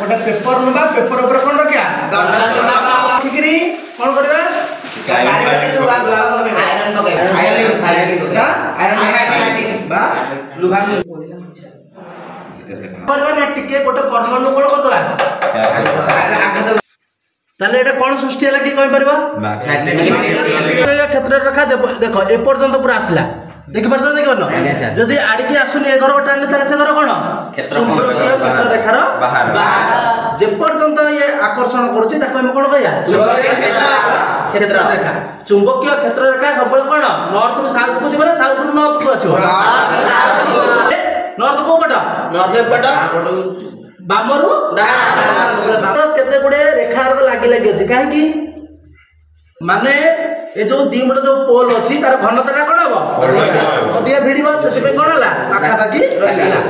गोटे पेपर नबा पेपर ऊपर कोन रखिया रखिकरी कोन करबा बा लुहा करबा ना टिके गोटे परमाणु कोन करदबा ताले एटा कोन सृष्टि हला की कहि परबा क्षेत्र रखा देखो ए पर्यंत पूरा आसला देखि परछ देखि परनो जदी आडी की आसुनी ए घर गोटा आनले ताले से घर कोन चुंबकीय क्षेत्र रेखार बाहर जे पर्यंत ये आकर्षण करूची ताको हम कोन कहया क्षेत्र रेखा चुंबकीय क्षेत्र रेखा सब कोन नॉर्थ टू साउथ को जिबा साउथ टू नॉर्थ को अछो नॉर्थ को पटा नॉर्थ पटा बामरु तो केते गुडे रेखा लागी लागी अछि काहे की माने ए जो दीमड जो पोल अछि तार घनता कोन हबो अधिया भिडिबो सेति पे कोन हला पाखा पाखी रहला।